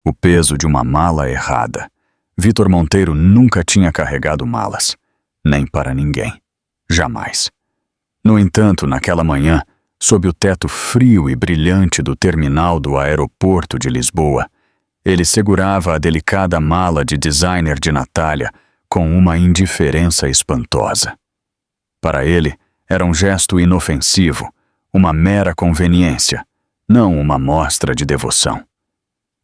O peso de uma mala errada. Vitor Monteiro nunca tinha carregado malas. Nem para ninguém. Jamais. No entanto, naquela manhã, sob o teto frio e brilhante do terminal do aeroporto de Lisboa, ele segurava a delicada mala de designer de Natália com uma indiferença espantosa. Para ele, era um gesto inofensivo, uma mera conveniência, não uma mostra de devoção.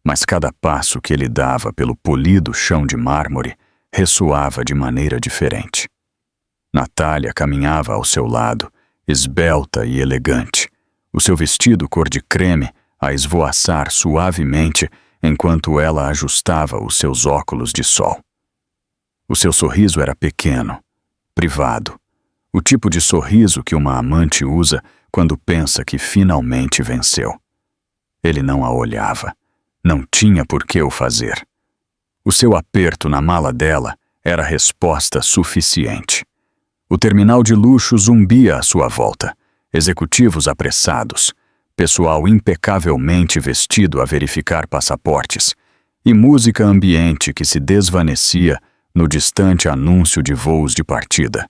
Mas cada passo que ele dava pelo polido chão de mármore ressoava de maneira diferente. Natália caminhava ao seu lado, esbelta e elegante, o seu vestido cor de creme a esvoaçar suavemente enquanto ela ajustava os seus óculos de sol. O seu sorriso era pequeno, privado, o tipo de sorriso que uma amante usa quando pensa que finalmente venceu. Ele não a olhava, não tinha por que o fazer. O seu aperto na mala dela era resposta suficiente. O terminal de luxo zumbia à sua volta, executivos apressados, pessoal impecavelmente vestido a verificar passaportes, e música ambiente que se desvanecia no distante anúncio de voos de partida.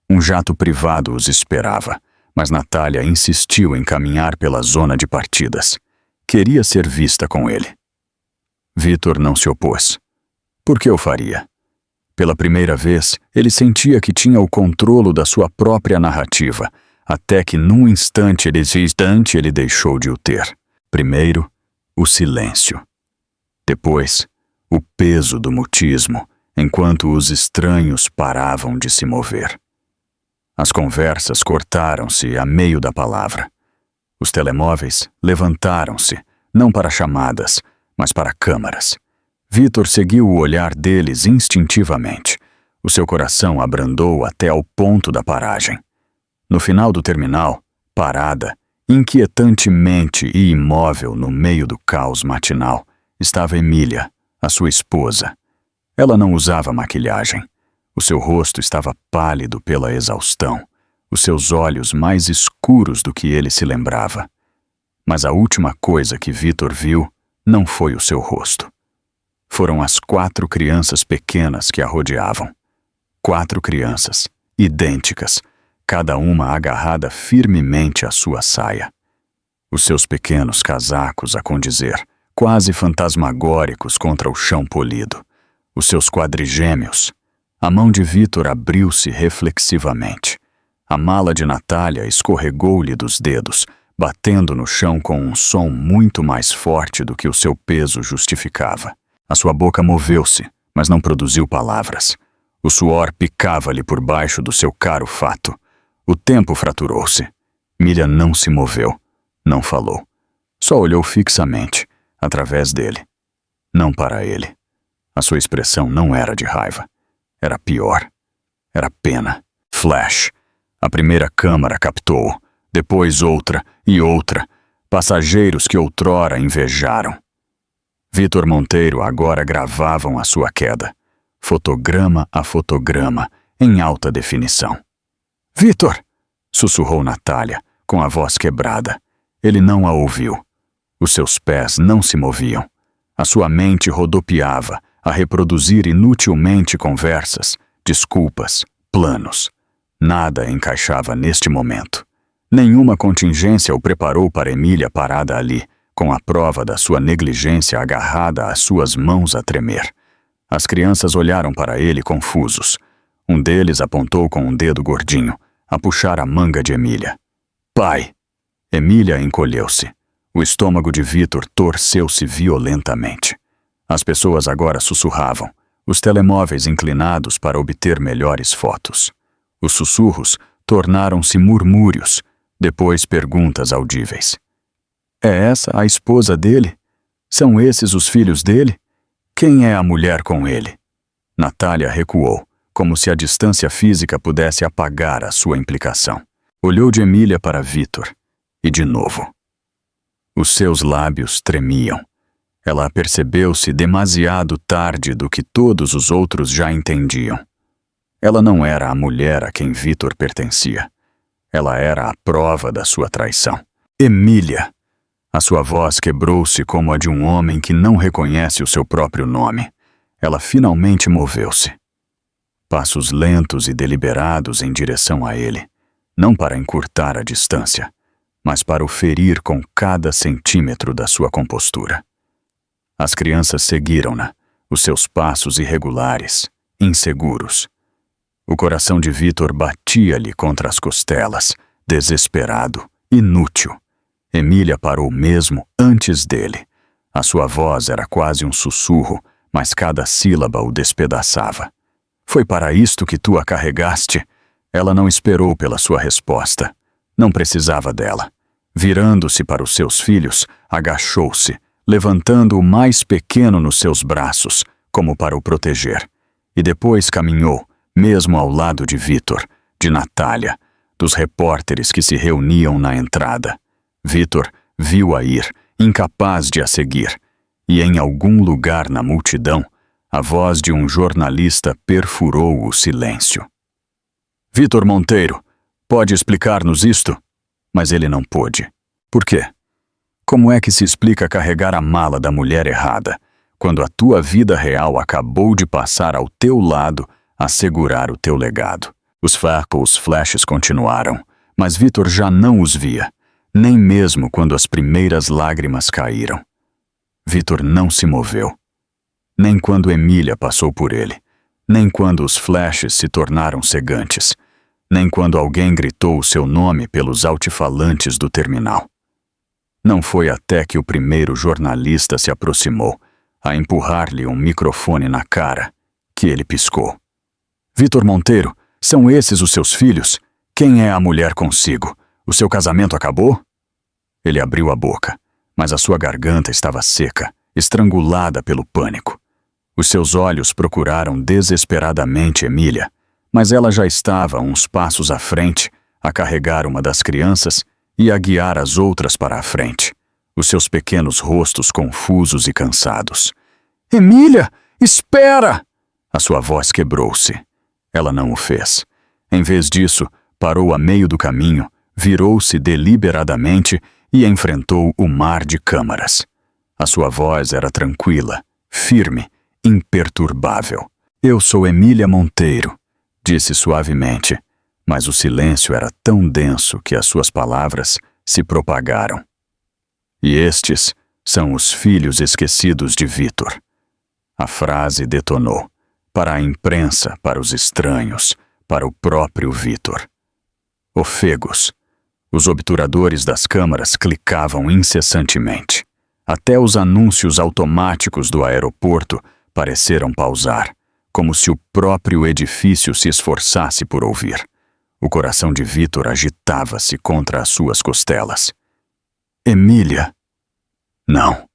Um jato privado os esperava, mas Natália insistiu em caminhar pela zona de partidas. Queria ser vista com ele. Vitor não se opôs. Por que o faria? Pela primeira vez, ele sentia que tinha o controle da sua própria narrativa, até que num instante ele deixou de o ter. Primeiro, o silêncio. Depois, o peso do mutismo, enquanto os estranhos paravam de se mover. As conversas cortaram-se a meio da palavra. Os telemóveis levantaram-se, não para chamadas, mas para câmaras. Vitor seguiu o olhar deles instintivamente. O seu coração abrandou até ao ponto da paragem. No final do terminal, parada, inquietantemente e imóvel no meio do caos matinal, estava Emília, a sua esposa. Ela não usava maquilhagem. O seu rosto estava pálido pela exaustão, os seus olhos mais escuros do que ele se lembrava. Mas a última coisa que Vitor viu não foi o seu rosto. Foram as 4 crianças pequenas que a rodeavam. 4 crianças, idênticas, cada uma agarrada firmemente à sua saia. Os seus pequenos casacos a condizer, quase fantasmagóricos contra o chão polido. Os seus quadrigêmeos. A mão de Vitor abriu-se reflexivamente. A mala de Natália escorregou-lhe dos dedos, batendo no chão com um som muito mais forte do que o seu peso justificava. A sua boca moveu-se, mas não produziu palavras. O suor picava-lhe por baixo do seu caro fato. O tempo fraturou-se. Emília não se moveu, não falou. Só olhou fixamente, através dele. Não para ele. A sua expressão não era de raiva. Era pior. Era pena. Flash. A primeira câmara captou, depois outra e outra. Passageiros que outrora invejaram. Vitor Monteiro agora gravavam a sua queda. Fotograma a fotograma, em alta definição. Vitor! Sussurrou Natália, com a voz quebrada. Ele não a ouviu. Os seus pés não se moviam. A sua mente rodopiava, a reproduzir inutilmente conversas, desculpas, planos. Nada encaixava neste momento. Nenhuma contingência o preparou para Emília parada ali, com a prova da sua negligência agarrada às suas mãos a tremer. As crianças olharam para ele confusos. Um deles apontou com um dedo gordinho, a puxar a manga de Emília. Pai! Emília encolheu-se. O estômago de Vitor torceu-se violentamente. As pessoas agora sussurravam, os telemóveis inclinados para obter melhores fotos. Os sussurros tornaram-se murmúrios, depois perguntas audíveis. É essa a esposa dele? São esses os filhos dele? Quem é a mulher com ele? Natália recuou, como se a distância física pudesse apagar a sua implicação. Olhou de Emília para Vitor, e de novo. Os seus lábios tremiam. Ela apercebeu-se demasiado tarde do que todos os outros já entendiam. Ela não era a mulher a quem Vitor pertencia. Ela era a prova da sua traição. Emília! A sua voz quebrou-se como a de um homem que não reconhece o seu próprio nome. Ela finalmente moveu-se. Passos lentos e deliberados em direção a ele, não para encurtar a distância, mas para o ferir com cada centímetro da sua compostura. As crianças seguiram-na, os seus passos irregulares, inseguros. O coração de Vítor batia-lhe contra as costelas, desesperado, inútil. Emília parou mesmo antes dele. A sua voz era quase um sussurro, mas cada sílaba o despedaçava. Foi para isto que tu a carregaste? Ela não esperou pela sua resposta. Não precisava dela. Virando-se para os seus filhos, agachou-se, levantando o mais pequeno nos seus braços, como para o proteger. E depois caminhou, mesmo ao lado de Vítor, de Natália, dos repórteres que se reuniam na entrada. Vítor viu-a ir, incapaz de a seguir, e em algum lugar na multidão, a voz de um jornalista perfurou o silêncio. Vítor Monteiro, pode explicar-nos isto? Mas ele não pôde. Por quê? Como é que se explica carregar a mala da mulher errada, quando a tua vida real acabou de passar ao teu lado a segurar o teu legado? Os flashes continuaram, mas Vítor já não os via, nem mesmo quando as primeiras lágrimas caíram. Vítor não se moveu. Nem quando Emília passou por ele, nem quando os flashes se tornaram cegantes, nem quando alguém gritou o seu nome pelos altifalantes do terminal. Não foi até que o primeiro jornalista se aproximou, a empurrar-lhe um microfone na cara, que ele piscou. Vítor Monteiro, são esses os seus filhos? Quem é a mulher consigo? O seu casamento acabou? Ele abriu a boca, mas a sua garganta estava seca, estrangulada pelo pânico. Os seus olhos procuraram desesperadamente Emília, mas ela já estava uns passos à frente, a carregar uma das crianças e a guiar as outras para a frente, os seus pequenos rostos confusos e cansados. Emília, espera! A sua voz quebrou-se. Ela não o fez. Em vez disso, parou a meio do caminho, virou-se deliberadamente e enfrentou o mar de câmaras. A sua voz era tranquila, firme, imperturbável. Eu sou Emília Monteiro, disse suavemente, mas o silêncio era tão denso que as suas palavras se propagaram. E estes são os filhos esquecidos de Vítor. A frase detonou, para a imprensa, para os estranhos, para o próprio Vítor. Ofegos. Os obturadores das câmaras clicavam incessantemente. Até os anúncios automáticos do aeroporto pareceram pausar, como se o próprio edifício se esforçasse por ouvir. O coração de Vítor agitava-se contra as suas costelas. Emília! Não.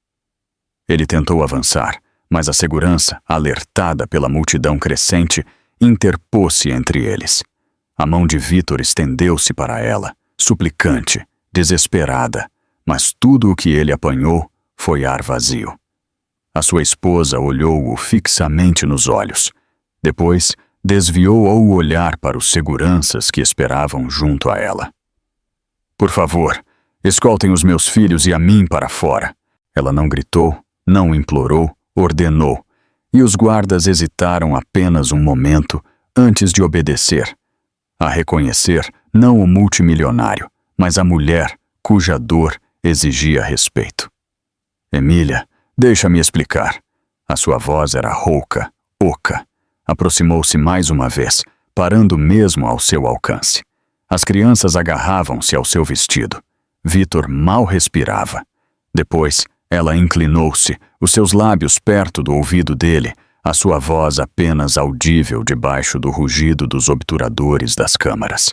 Ele tentou avançar, mas a segurança, alertada pela multidão crescente, interpôs-se entre eles. A mão de Vítor estendeu-se para ela, suplicante, desesperada, mas tudo o que ele apanhou foi ar vazio. A sua esposa olhou-o fixamente nos olhos. Depois, desviou o olhar para os seguranças que esperavam junto a ela. Por favor, escoltem os meus filhos e a mim para fora. Ela não gritou, não implorou, ordenou, e os guardas hesitaram apenas um momento antes de obedecer, a reconhecer não o multimilionário, mas a mulher cuja dor exigia respeito. Emília, deixa-me explicar. A sua voz era rouca, oca. Aproximou-se mais uma vez, parando mesmo ao seu alcance. As crianças agarravam-se ao seu vestido. Vítor mal respirava. Depois, ela inclinou-se, os seus lábios perto do ouvido dele, a sua voz apenas audível debaixo do rugido dos obturadores das câmaras.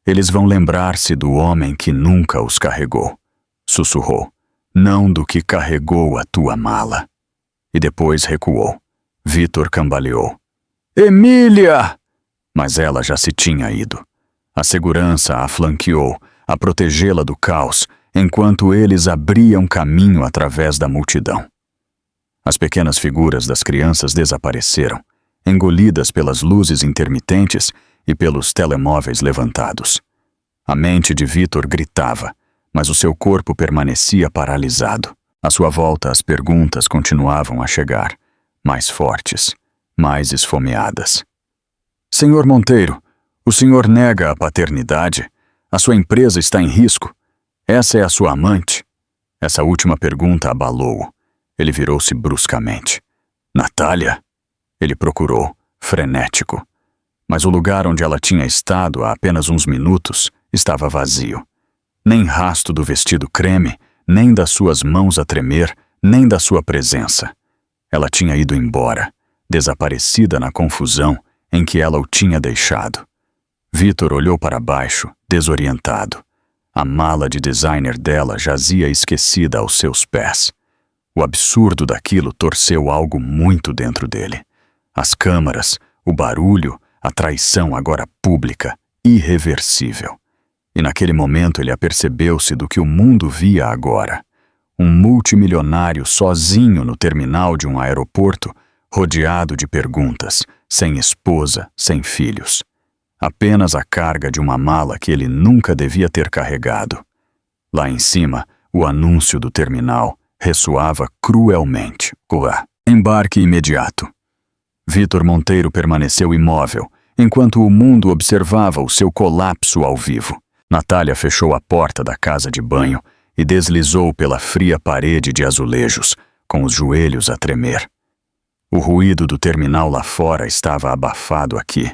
Eles vão lembrar-se do homem que nunca os carregou. Sussurrou. Não do que carregou a tua mala. E depois recuou. Vítor cambaleou. Emília! Mas ela já se tinha ido. A segurança a flanqueou, a protegê-la do caos, enquanto eles abriam caminho através da multidão. As pequenas figuras das crianças desapareceram, engolidas pelas luzes intermitentes e pelos telemóveis levantados. A mente de Vítor gritava, mas o seu corpo permanecia paralisado. À sua volta, as perguntas continuavam a chegar, mais fortes, mais esfomeadas. Senhor Monteiro, o senhor nega a paternidade? A sua empresa está em risco? Essa é a sua amante? Essa última pergunta abalou-o. Ele virou-se bruscamente. Natália? Ele procurou, frenético. Mas o lugar onde ela tinha estado há apenas uns minutos estava vazio. Nem rasto do vestido creme, nem das suas mãos a tremer, nem da sua presença. Ela tinha ido embora, desaparecida na confusão em que ela o tinha deixado. Vitor olhou para baixo, desorientado. A mala de designer dela jazia esquecida aos seus pés. O absurdo daquilo torceu algo muito dentro dele. As câmaras, o barulho, a traição agora pública, irreversível. E naquele momento ele apercebeu-se do que o mundo via agora. Um multimilionário sozinho no terminal de um aeroporto, rodeado de perguntas, sem esposa, sem filhos. Apenas a carga de uma mala que ele nunca devia ter carregado. Lá em cima, o anúncio do terminal ressoava cruelmente. Embarque imediato. Vitor Monteiro permaneceu imóvel, enquanto o mundo observava o seu colapso ao vivo. Natália fechou a porta da casa de banho e deslizou pela fria parede de azulejos, com os joelhos a tremer. O ruído do terminal lá fora estava abafado aqui,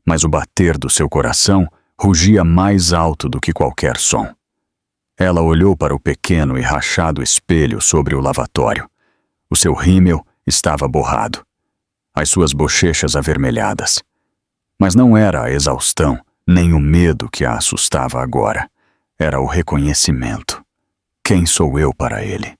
mas o bater do seu coração rugia mais alto do que qualquer som. Ela olhou para o pequeno e rachado espelho sobre o lavatório. O seu rímel estava borrado, as suas bochechas avermelhadas. Mas não era a exaustão, nem o medo que a assustava agora. Era o reconhecimento. Quem sou eu para ele?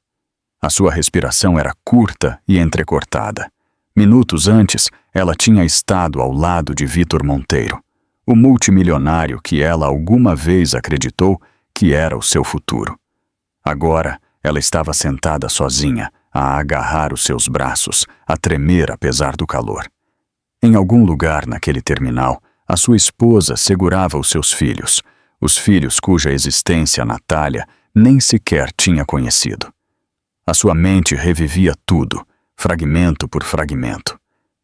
A sua respiração era curta e entrecortada. Minutos antes, ela tinha estado ao lado de Vitor Monteiro, o multimilionário que ela alguma vez acreditou que era o seu futuro. Agora, ela estava sentada sozinha, a agarrar os seus braços, a tremer apesar do calor. Em algum lugar naquele terminal, a sua esposa segurava os seus filhos, os filhos cuja existência Natália nem sequer tinha conhecido. A sua mente revivia tudo, fragmento por fragmento.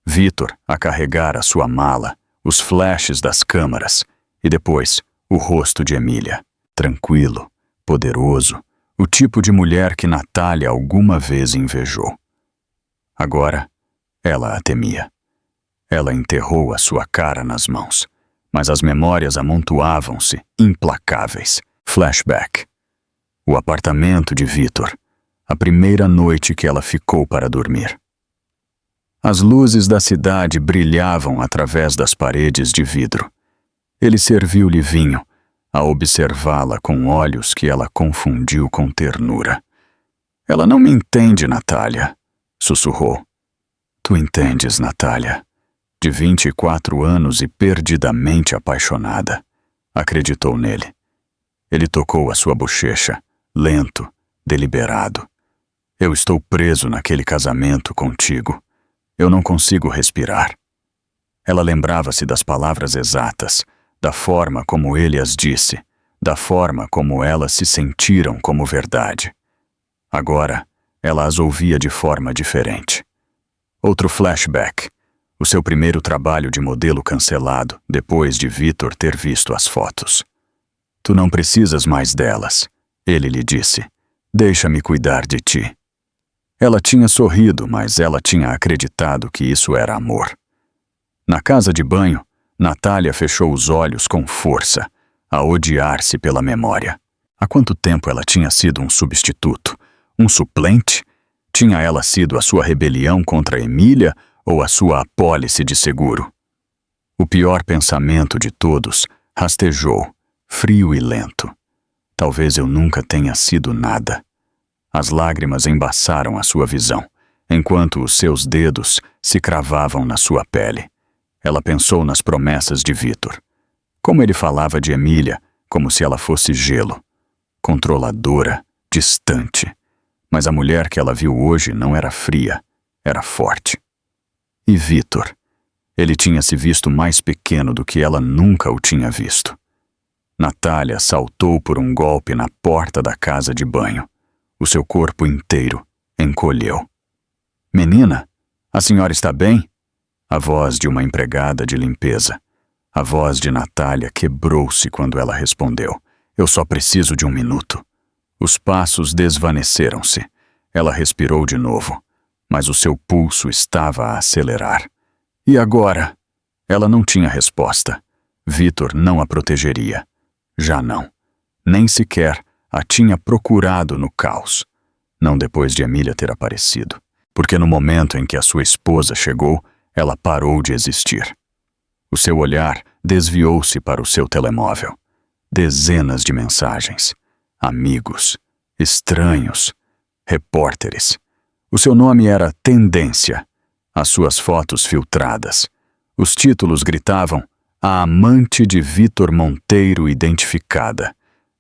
Vitor a carregar a sua mala, os flashes das câmaras e depois o rosto de Emília, tranquilo, poderoso, o tipo de mulher que Natália alguma vez invejou. Agora, ela a temia. Ela enterrou a sua cara nas mãos, mas as memórias amontoavam-se, implacáveis. Flashback. O apartamento de Vitor, a primeira noite que ela ficou para dormir. As luzes da cidade brilhavam através das paredes de vidro. Ele serviu-lhe vinho, a observá-la com olhos que ela confundiu com ternura. Ela não me entende, Natália, sussurrou. Tu entendes, Natália. De 24 anos e perdidamente apaixonada. Acreditou nele. Ele tocou a sua bochecha, lento, deliberado. Eu estou preso naquele casamento contigo. Eu não consigo respirar. Ela lembrava-se das palavras exatas, da forma como ele as disse, da forma como elas se sentiram como verdade. Agora, ela as ouvia de forma diferente. Outro flashback. O seu primeiro trabalho de modelo cancelado, depois de Vitor ter visto as fotos. Tu não precisas mais delas, ele lhe disse. Deixa-me cuidar de ti. Ela tinha sorrido, mas ela tinha acreditado que isso era amor. Na casa de banho, Natália fechou os olhos com força, a odiar-se pela memória. Há quanto tempo ela tinha sido um substituto? Um suplente? Tinha ela sido a sua rebelião contra Emília ou a sua apólice de seguro? O pior pensamento de todos rastejou, frio e lento. Talvez eu nunca tenha sido nada. As lágrimas embaçaram a sua visão, enquanto os seus dedos se cravavam na sua pele. Ela pensou nas promessas de Vitor. Como ele falava de Emília, como se ela fosse gelo. Controladora, distante. Mas a mulher que ela viu hoje não era fria, era forte. E Vitor? Ele tinha se visto mais pequeno do que ela nunca o tinha visto. Natália saltou por um golpe na porta da casa de banho. O seu corpo inteiro encolheu. Menina, a senhora está bem? A voz de uma empregada de limpeza. A voz de Natália quebrou-se quando ela respondeu. Eu só preciso de um minuto. Os passos desvaneceram-se. Ela respirou de novo, mas o seu pulso estava a acelerar. E agora? Ela não tinha resposta. Vitor não a protegeria. Já não. Nem sequer a tinha procurado no caos. Não depois de Emília ter aparecido. Porque no momento em que a sua esposa chegou, ela parou de existir. O seu olhar desviou-se para o seu telemóvel. Dezenas de mensagens. Amigos. Estranhos. Repórteres. O seu nome era Tendência. As suas fotos filtradas. Os títulos gritavam: a amante de Vitor Monteiro identificada.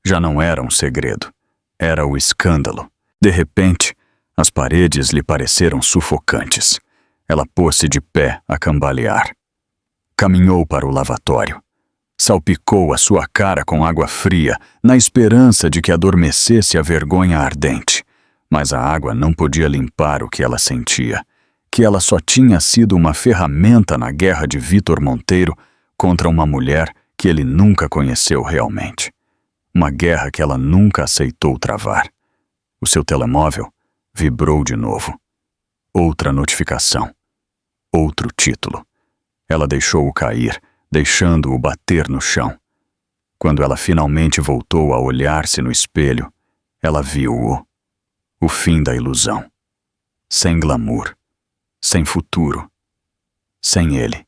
Já não era um segredo. Era o escândalo. De repente, as paredes lhe pareceram sufocantes. Ela pôs-se de pé a cambalear. Caminhou para o lavatório. Salpicou a sua cara com água fria, na esperança de que adormecesse a vergonha ardente. Mas a água não podia limpar o que ela sentia, que ela só tinha sido uma ferramenta na guerra de Vitor Monteiro contra uma mulher que ele nunca conheceu realmente. Uma guerra que ela nunca aceitou travar. O seu telemóvel vibrou de novo. Outra notificação. Outro título. Ela deixou-o cair, deixando-o bater no chão. Quando ela finalmente voltou a olhar-se no espelho, ela viu-o. O fim da ilusão. Sem glamour. Sem futuro. Sem ele.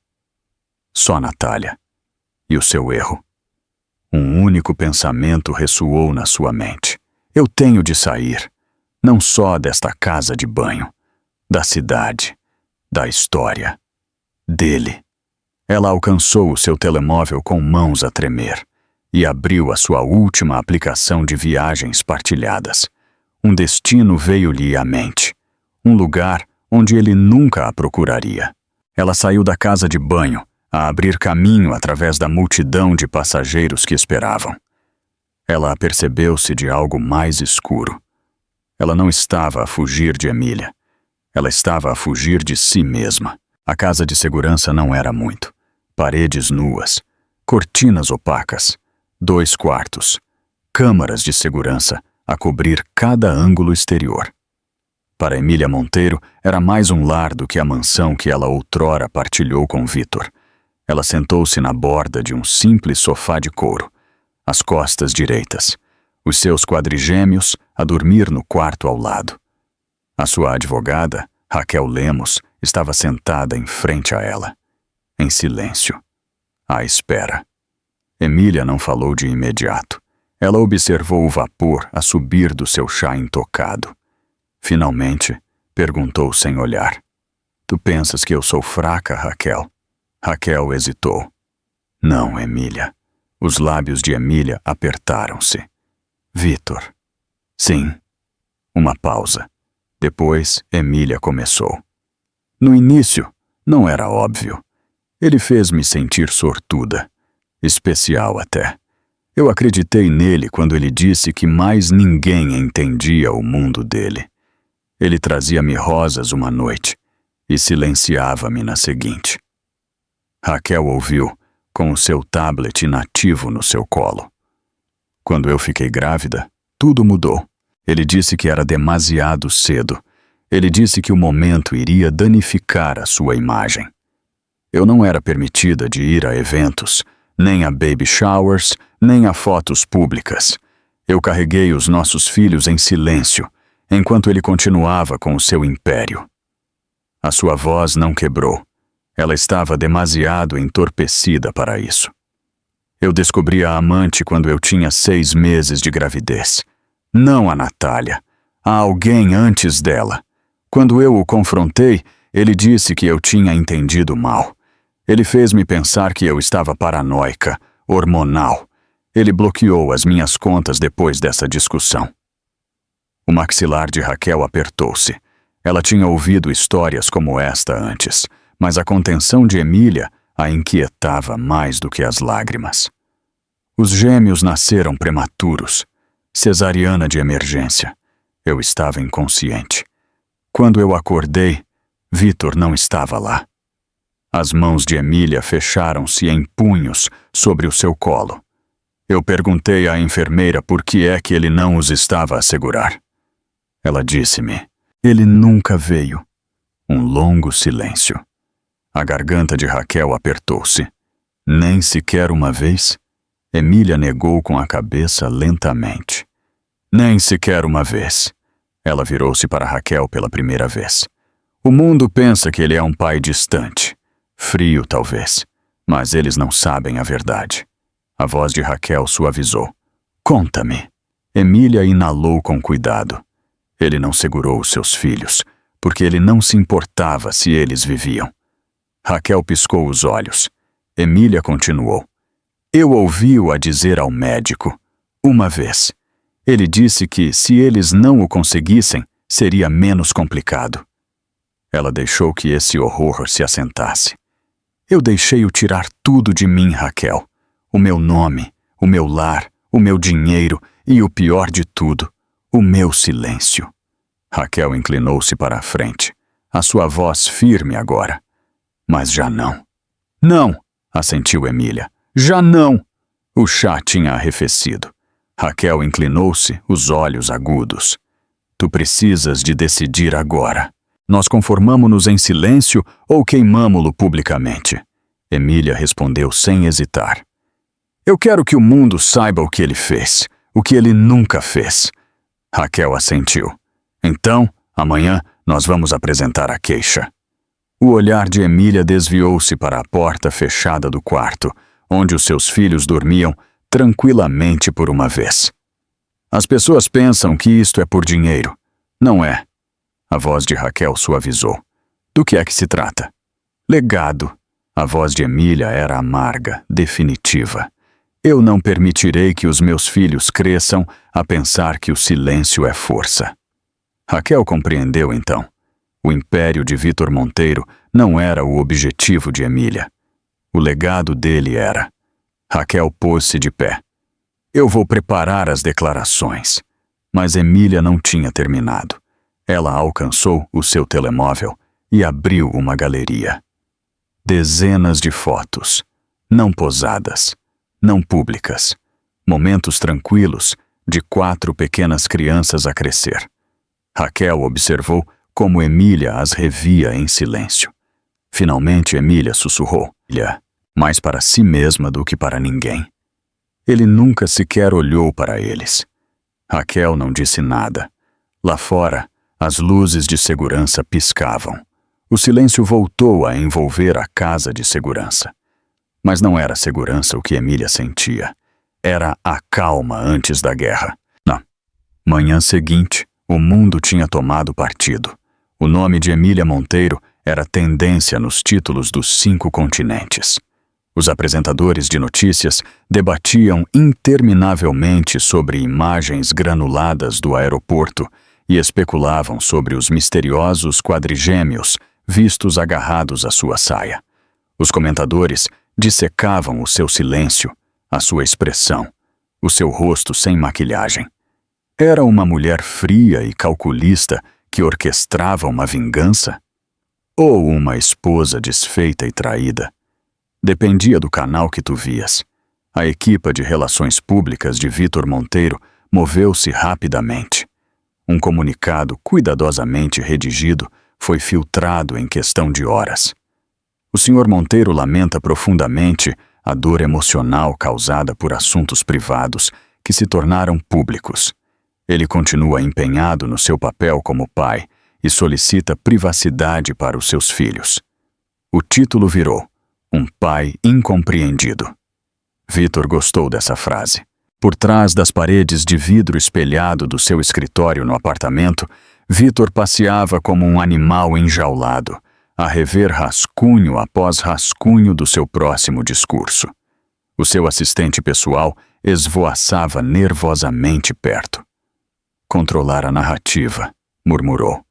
Só Natália. E o seu erro. Um único pensamento ressoou na sua mente. Eu tenho de sair. Não só desta casa de banho. Da cidade. Da história. Dele. Ela alcançou o seu telemóvel com mãos a tremer e abriu a sua última aplicação de viagens partilhadas. Um destino veio-lhe à mente. Um lugar onde ele nunca a procuraria. Ela saiu da casa de banho, a abrir caminho através da multidão de passageiros que esperavam. Ela apercebeu-se de algo mais escuro. Ela não estava a fugir de Emília. Ela estava a fugir de si mesma. A casa de segurança não era muito. Paredes nuas, cortinas opacas, 2 quartos, câmaras de segurança a cobrir cada ângulo exterior. Para Emília Monteiro, era mais um lar do que a mansão que ela outrora partilhou com Vitor. Ela sentou-se na borda de um simples sofá de couro, as costas direitas, os seus quadrigêmeos a dormir no quarto ao lado. A sua advogada, Raquel Lemos, estava sentada em frente a ela, em silêncio, à espera. Emília não falou de imediato. Ela observou o vapor a subir do seu chá intocado. Finalmente, perguntou sem olhar. Tu pensas que eu sou fraca, Raquel? Raquel hesitou. Não, Emília. Os lábios de Emília apertaram-se. Vitor. Sim. Uma pausa. Depois, Emília começou. No início, não era óbvio. Ele fez-me sentir sortuda. Especial até. Eu acreditei nele quando ele disse que mais ninguém entendia o mundo dele. Ele trazia-me rosas uma noite e silenciava-me na seguinte. Raquel ouviu, com o seu tablet inativo no seu colo. Quando eu fiquei grávida, tudo mudou. Ele disse que era demasiado cedo. Ele disse que o momento iria danificar a sua imagem. Eu não era permitida de ir a eventos, nem a baby showers, nem a fotos públicas. Eu carreguei os nossos filhos em silêncio, enquanto ele continuava com o seu império. A sua voz não quebrou. Ela estava demasiado entorpecida para isso. Eu descobri a amante quando eu tinha 6 meses de gravidez. Não a Natália. A alguém antes dela. Quando eu o confrontei, ele disse que eu tinha entendido mal. Ele fez-me pensar que eu estava paranoica, hormonal. Ele bloqueou as minhas contas depois dessa discussão. O maxilar de Raquel apertou-se. Ela tinha ouvido histórias como esta antes, mas a contenção de Emília a inquietava mais do que as lágrimas. Os gêmeos nasceram prematuros. Cesariana de emergência. Eu estava inconsciente. Quando eu acordei, Vitor não estava lá. As mãos de Emília fecharam-se em punhos sobre o seu colo. Eu perguntei à enfermeira por que é que ele não os estava a segurar. Ela disse-me: ele nunca veio. Um longo silêncio. A garganta de Raquel apertou-se. Nem sequer uma vez? Emília negou com a cabeça lentamente. Nem sequer uma vez. Ela virou-se para Raquel pela primeira vez. O mundo pensa que ele é um pai distante. Frio, talvez. Mas eles não sabem a verdade. A voz de Raquel suavizou. Conta-me. Emília inalou com cuidado. Ele não segurou os seus filhos, porque ele não se importava se eles viviam. Raquel piscou os olhos. Emília continuou. Eu ouvi-o a dizer ao médico. Uma vez. Ele disse que, se eles não o conseguissem, seria menos complicado. Ela deixou que esse horror se assentasse. Eu deixei-o tirar tudo de mim, Raquel. O meu nome, o meu lar, o meu dinheiro e, o pior de tudo, o meu silêncio. Raquel inclinou-se para a frente, a sua voz firme agora. Mas já não. Não, assentiu Emília. Já não! O chá tinha arrefecido. Raquel inclinou-se, os olhos agudos. Tu precisas de decidir agora. Nós conformamo-nos em silêncio ou queimamo-lo publicamente? Emília respondeu sem hesitar. Eu quero que o mundo saiba o que ele fez, o que ele nunca fez. Raquel assentiu. Então, amanhã, nós vamos apresentar a queixa. O olhar de Emília desviou-se para a porta fechada do quarto, onde os seus filhos dormiam tranquilamente por uma vez. As pessoas pensam que isto é por dinheiro. Não é. A voz de Raquel suavizou. Do que é que se trata? Legado. A voz de Emília era amarga, definitiva. Eu não permitirei que os meus filhos cresçam a pensar que o silêncio é força. Raquel compreendeu então. O império de Vitor Monteiro não era o objetivo de Emília. O legado dele era. Raquel pôs-se de pé. Eu vou preparar as declarações. Mas Emília não tinha terminado. Ela alcançou o seu telemóvel e abriu uma galeria. Dezenas de fotos, não posadas, não públicas. Momentos tranquilos de 4 pequenas crianças a crescer. Raquel observou como Emília as revia em silêncio. Finalmente Emília sussurrou, mais para si mesma do que para ninguém. Ele nunca sequer olhou para eles. Raquel não disse nada. Lá fora, as luzes de segurança piscavam. O silêncio voltou a envolver a casa de segurança. Mas não era segurança o que Emília sentia. Era a calma antes da guerra. Na manhã seguinte, o mundo tinha tomado partido. O nome de Emília Monteiro era tendência nos títulos dos 5 continentes. Os apresentadores de notícias debatiam interminavelmente sobre imagens granuladas do aeroporto e especulavam sobre os misteriosos quadrigêmeos vistos agarrados à sua saia. Os comentadores dissecavam o seu silêncio, a sua expressão, o seu rosto sem maquilhagem. Era uma mulher fria e calculista que orquestrava uma vingança? Ou uma esposa desfeita e traída? Dependia do canal que tu vias. A equipa de relações públicas de Vitor Monteiro moveu-se rapidamente. Um comunicado cuidadosamente redigido foi filtrado em questão de horas. O Sr. Monteiro lamenta profundamente a dor emocional causada por assuntos privados que se tornaram públicos. Ele continua empenhado no seu papel como pai e solicita privacidade para os seus filhos. O título virou Um Pai Incompreendido. Vitor gostou dessa frase. Por trás das paredes de vidro espelhado do seu escritório no apartamento, Vitor passeava como um animal enjaulado, a rever rascunho após rascunho do seu próximo discurso. O seu assistente pessoal esvoaçava nervosamente perto. Controlar a narrativa, murmurou.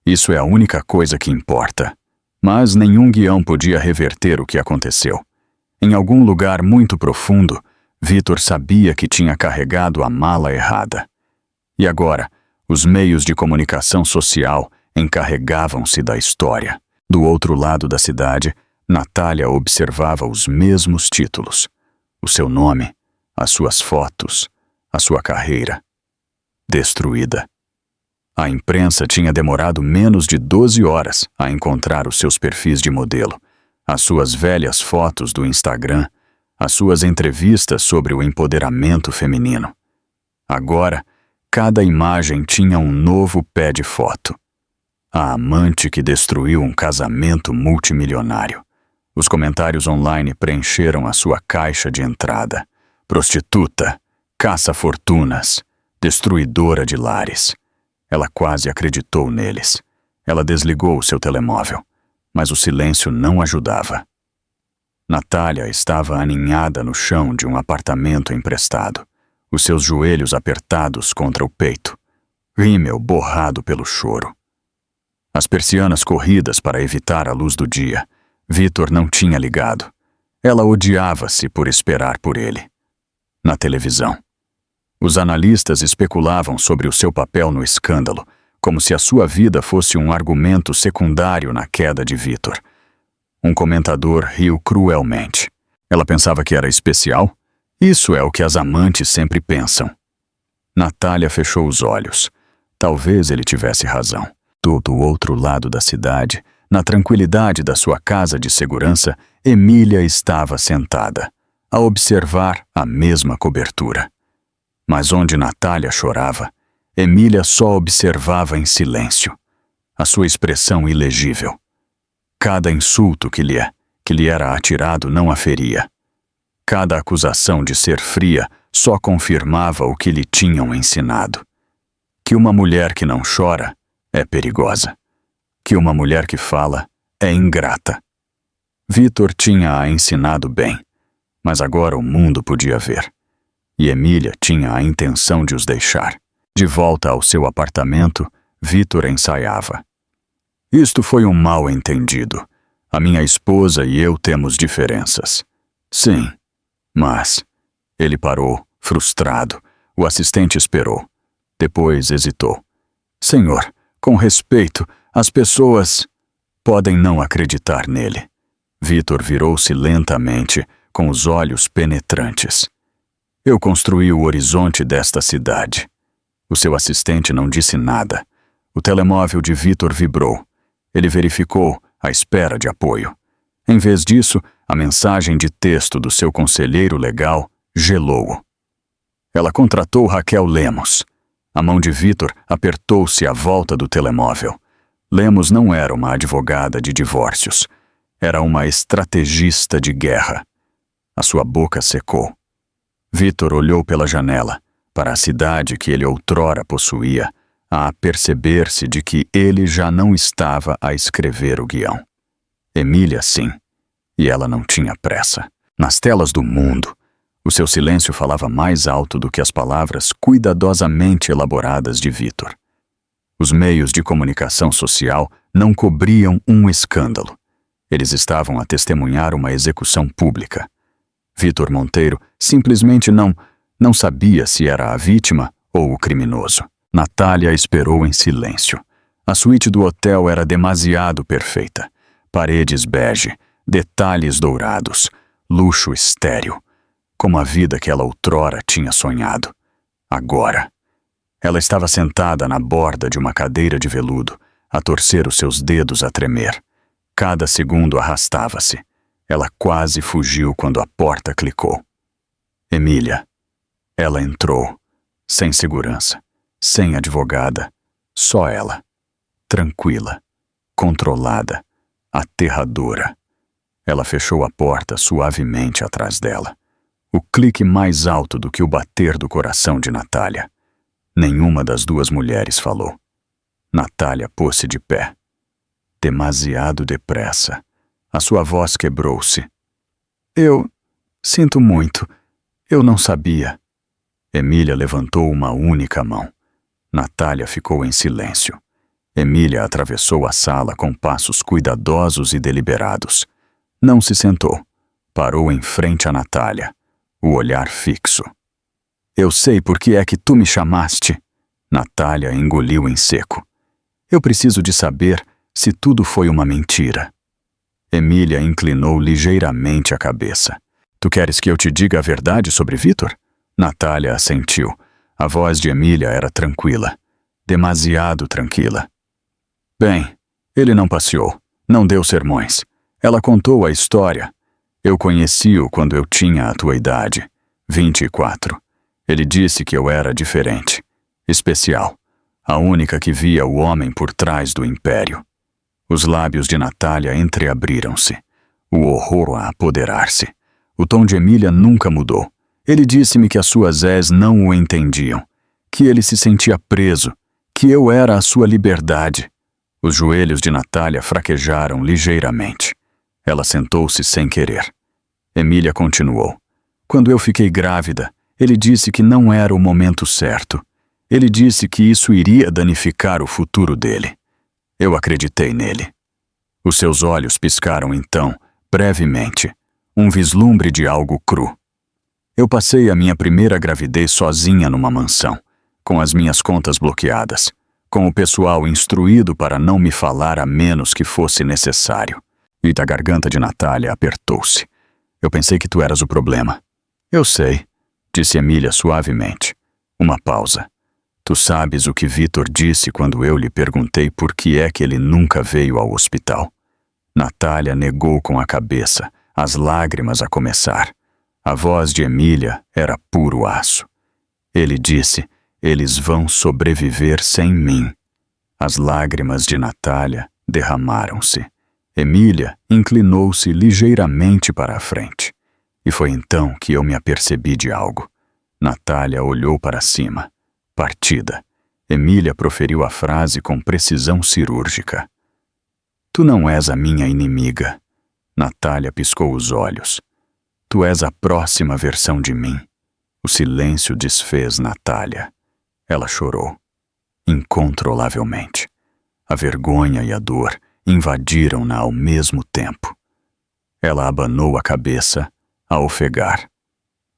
Isso é a única coisa que importa. Mas nenhum guião podia reverter o que aconteceu. Em algum lugar muito profundo, Vitor sabia que tinha carregado a mala errada. E agora, os meios de comunicação social encarregavam-se da história. Do outro lado da cidade, Natália observava os mesmos títulos. O seu nome, as suas fotos, a sua carreira. Destruída. A imprensa tinha demorado menos de 12 horas a encontrar os seus perfis de modelo, as suas velhas fotos do Instagram, as suas entrevistas sobre o empoderamento feminino. Agora, cada imagem tinha um novo pé de foto. A amante que destruiu um casamento multimilionário. Os comentários online preencheram a sua caixa de entrada. Prostituta, caça-fortunas, destruidora de lares. Ela quase acreditou neles. Ela desligou seu telemóvel, mas o silêncio não ajudava. Natália estava aninhada no chão de um apartamento emprestado, os seus joelhos apertados contra o peito, rímel borrado pelo choro. As persianas corridas para evitar a luz do dia. Vitor não tinha ligado. Ela odiava-se por esperar por ele. Na televisão. Os analistas especulavam sobre o seu papel no escândalo, como se a sua vida fosse um argumento secundário na queda de Vitor. Um comentador riu cruelmente. Ela pensava que era especial? Isso é o que as amantes sempre pensam. Natália fechou os olhos. Talvez ele tivesse razão. Do outro lado da cidade, na tranquilidade da sua casa de segurança, Emília estava sentada, a observar a mesma cobertura. Mas onde Natália chorava, Emília só observava em silêncio, a sua expressão ilegível. Cada insulto que lhe era atirado não a feria. Cada acusação de ser fria só confirmava o que lhe tinham ensinado. Que uma mulher que não chora é perigosa. Que uma mulher que fala é ingrata. Vitor tinha-a ensinado bem, mas agora o mundo podia ver. E Emília tinha a intenção de os deixar. De volta ao seu apartamento, Vitor ensaiava. Isto foi um mal-entendido. A minha esposa e eu temos diferenças. Sim, mas... Ele parou, frustrado. O assistente esperou. Depois hesitou. Senhor, com respeito, as pessoas podem não acreditar nele. Vitor virou-se lentamente, com os olhos penetrantes. Eu construí o horizonte desta cidade. O seu assistente não disse nada. O telemóvel de Vitor vibrou. Ele verificou, à espera de apoio. Em vez disso, a mensagem de texto do seu conselheiro legal gelou-o. Ela contratou Raquel Lemos. A mão de Vitor apertou-se à volta do telemóvel. Lemos não era uma advogada de divórcios. Era uma estrategista de guerra. A sua boca secou. Vitor olhou pela janela, para a cidade que ele outrora possuía, a perceber-se de que ele já não estava a escrever o guião. Emília, sim. E ela não tinha pressa. Nas telas do mundo, o seu silêncio falava mais alto do que as palavras cuidadosamente elaboradas de Vitor. Os meios de comunicação social não cobriam um escândalo. Eles estavam a testemunhar uma execução pública. Vitor Monteiro simplesmente não sabia se era a vítima ou o criminoso. Natália esperou em silêncio. A suíte do hotel era demasiado perfeita. Paredes bege, detalhes dourados, luxo estéril. Como a vida que ela outrora tinha sonhado. Agora. Ela estava sentada na borda de uma cadeira de veludo, a torcer os seus dedos a tremer. Cada segundo arrastava-se. Ela quase fugiu quando a porta clicou. Emília. Ela entrou, sem segurança, sem advogada, só ela. Tranquila, controlada, aterradora. Ela fechou a porta suavemente atrás dela. O clique mais alto do que o bater do coração de Natália. Nenhuma das duas mulheres falou. Natália pôs-se de pé. Demasiado depressa. A sua voz quebrou-se. Eu sinto muito. Eu não sabia. Emília levantou uma única mão. Natália ficou em silêncio. Emília atravessou a sala com passos cuidadosos e deliberados. Não se sentou. Parou em frente a Natália. o olhar fixo. Eu sei por que é que tu me chamaste. Natália engoliu em seco. Eu preciso de saber se tudo foi uma mentira. Emília inclinou ligeiramente a cabeça. Tu queres que eu te diga a verdade sobre Vitor? Natália assentiu. A voz de Emília era tranquila. Demasiado tranquila. Bem, ele não passeou, não deu sermões. Ela contou a história. Eu conheci-o quando eu tinha a tua idade, 24. Ele disse que eu era diferente, especial, a única que via o homem por trás do império. Os lábios de Natália entreabriram-se, o horror a apoderar-se. O tom de Emília nunca mudou. Ele disse-me que as suas és não o entendiam, que ele se sentia preso, que eu era a sua liberdade. Os joelhos de Natália fraquejaram ligeiramente. Ela sentou-se sem querer. Emília continuou. Quando eu fiquei grávida, ele disse que não era o momento certo. Ele disse que isso iria danificar o futuro dele. Eu acreditei nele. Os seus olhos piscaram então, brevemente, um vislumbre de algo cru. Eu passei a minha primeira gravidez sozinha numa mansão, com as minhas contas bloqueadas, com o pessoal instruído para não me falar a menos que fosse necessário. E a garganta de Natália apertou-se. Eu pensei que tu eras o problema. Eu sei, disse Emília suavemente. Uma pausa. Tu sabes o que Vitor disse quando eu lhe perguntei por que é que ele nunca veio ao hospital. Natália negou com a cabeça, as lágrimas a começar. A voz de Emília era puro aço. Ele disse, eles vão sobreviver sem mim. As lágrimas de Natália derramaram-se. Emília inclinou-se ligeiramente para a frente. E foi então que eu me apercebi de algo. Natália olhou para cima. Partida. Emília proferiu a frase com precisão cirúrgica. Tu não és a minha inimiga. Natália piscou os olhos. Tu és a próxima versão de mim. O silêncio desfez Natália. Ela chorou. Incontrolavelmente. A vergonha e a dor invadiram-na ao mesmo tempo. Ela abanou a cabeça, a ofegar.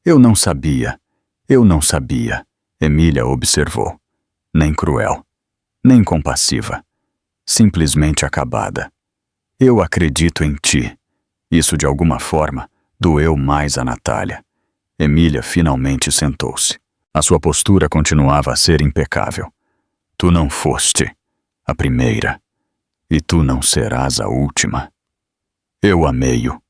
Eu não sabia. Emília observou. Nem cruel, nem compassiva. Simplesmente acabada. Eu acredito em ti. Isso, de alguma forma, doeu mais a Natália. Emília finalmente sentou-se. A sua postura continuava a ser impecável. Tu não foste a primeira, e tu não serás a última. Eu amei-o.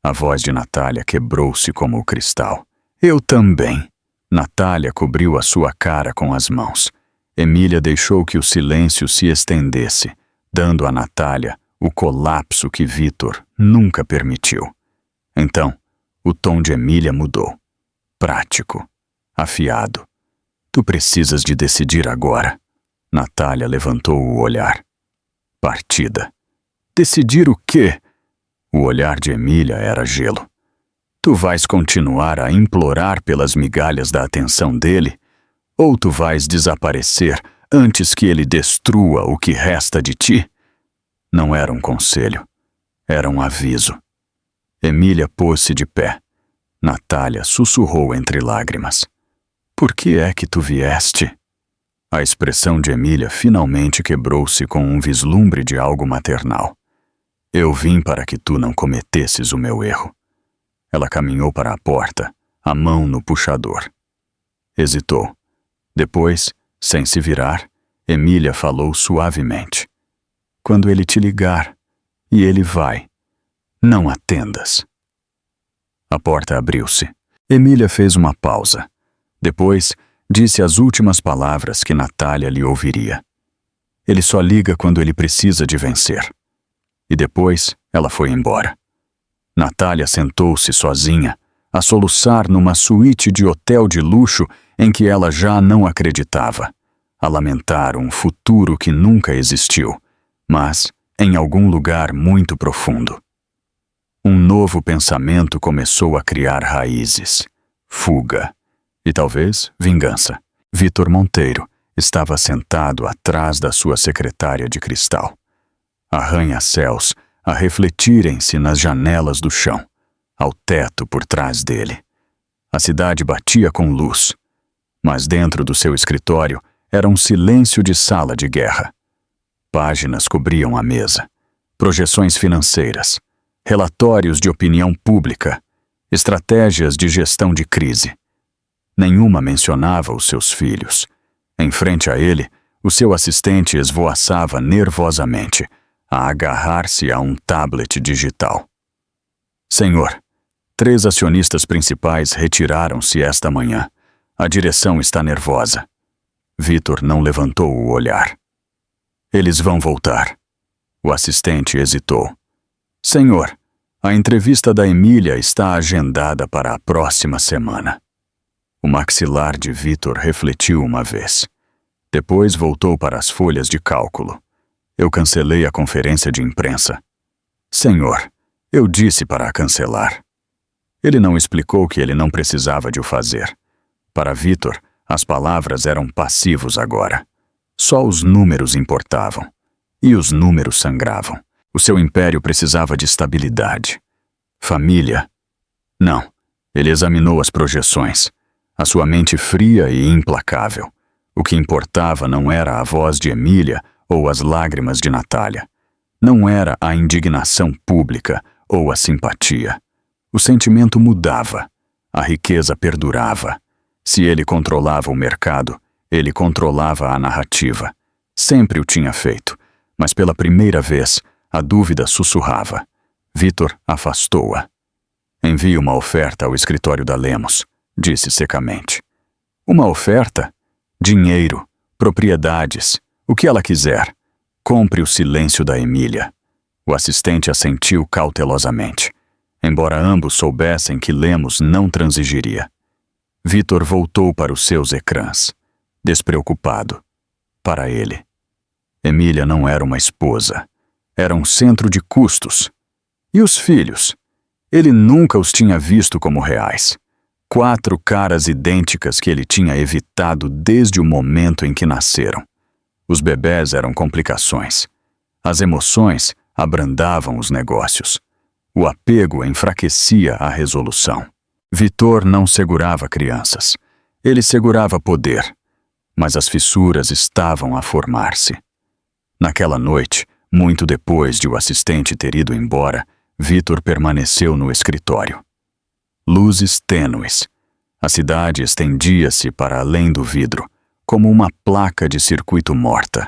A voz de Natália quebrou-se como o cristal. Eu também. Natália cobriu a sua cara com as mãos. Emília deixou que o silêncio se estendesse, dando a Natália o colapso que Vitor nunca permitiu. Então, o tom de Emília mudou. Prático. Afiado. Tu precisas de decidir agora. Natália levantou o olhar. Partida. Decidir o quê? O olhar de Emília era gelo. Tu vais continuar a implorar pelas migalhas da atenção dele? Ou tu vais desaparecer antes que ele destrua o que resta de ti? Não era um conselho. Era um aviso. Emília pôs-se de pé. Natália sussurrou entre lágrimas. Por que é que tu vieste? A expressão de Emília finalmente quebrou-se com um vislumbre de algo maternal. Eu vim para que tu não cometesses o meu erro. Ela caminhou para a porta, a mão no puxador. Hesitou. Depois, sem se virar, Emília falou suavemente. Quando ele te ligar, e ele vai, não atendas. A porta abriu-se. Emília fez uma pausa. Depois, disse as últimas palavras que Natália lhe ouviria. Ele só liga quando ele precisa de vencer. E depois, ela foi embora. Natália sentou-se sozinha, a soluçar numa suíte de hotel de luxo em que ela já não acreditava, a lamentar um futuro que nunca existiu, mas em algum lugar muito profundo. Um novo pensamento começou a criar raízes. Fuga. E talvez vingança. Vitor Monteiro estava sentado atrás da sua secretária de cristal. Arranha-céus a refletirem-se nas janelas do chão, ao teto por trás dele. A cidade batia com luz, mas dentro do seu escritório era um silêncio de sala de guerra. Páginas cobriam a mesa, projeções financeiras, relatórios de opinião pública, estratégias de gestão de crise. Nenhuma mencionava os seus filhos. Em frente a ele, o seu assistente esvoaçava nervosamente, a agarrar-se a um tablet digital. Senhor, 3 acionistas principais retiraram-se esta manhã. A direção está nervosa. Vitor não levantou o olhar. Eles vão voltar. O assistente hesitou. Senhor, a entrevista da Emília está agendada para a próxima semana. O maxilar de Vitor refletiu uma vez. Depois voltou para as folhas de cálculo. Eu cancelei a conferência de imprensa. Senhor, eu disse para a cancelar. Ele não explicou que ele não precisava de o fazer. Para Vitor, as palavras eram passivos agora. Só os números importavam. E os números sangravam. O seu império precisava de estabilidade. Família. Não. Ele examinou as projeções. A sua mente fria e implacável. O que importava não era a voz de Emília ou as lágrimas de Natália. Não era a indignação pública ou a simpatia. O sentimento mudava. A riqueza perdurava. Se ele controlava o mercado, ele controlava a narrativa. Sempre o tinha feito, mas pela primeira vez, a dúvida sussurrava. Vitor afastou-a. Envie uma oferta ao escritório da Lemos, disse secamente. Uma oferta? Dinheiro, propriedades, o que ela quiser. Compre o silêncio da Emília. O assistente assentiu cautelosamente, embora ambos soubessem que Lemos não transigiria. Vitor voltou para os seus ecrãs, despreocupado. Para ele. Emília não era uma esposa. Era um centro de custos. E os filhos? Ele nunca os tinha visto como reais. 4 caras idênticas que ele tinha evitado desde o momento em que nasceram. Os bebés eram complicações. As emoções abrandavam os negócios. O apego enfraquecia a resolução. Vitor não segurava crianças. Ele segurava poder. Mas as fissuras estavam a formar-se. Naquela noite, muito depois de o assistente ter ido embora, Vitor permaneceu no escritório. Luzes tênues. A cidade estendia-se para além do vidro, como uma placa de circuito morta.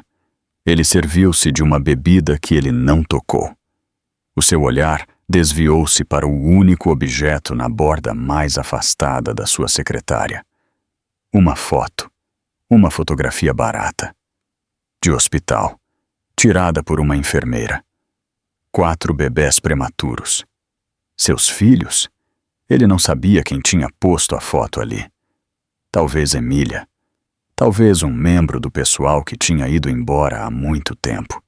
Ele serviu-se de uma bebida que ele não tocou. O seu olhar desviou-se para o único objeto na borda mais afastada da sua secretária. Uma foto. Uma fotografia barata. De hospital. Tirada por uma enfermeira. 4 bebés prematuros. Seus filhos? Ele não sabia quem tinha posto a foto ali. Talvez Emília. Talvez um membro do pessoal que tinha ido embora há muito tempo.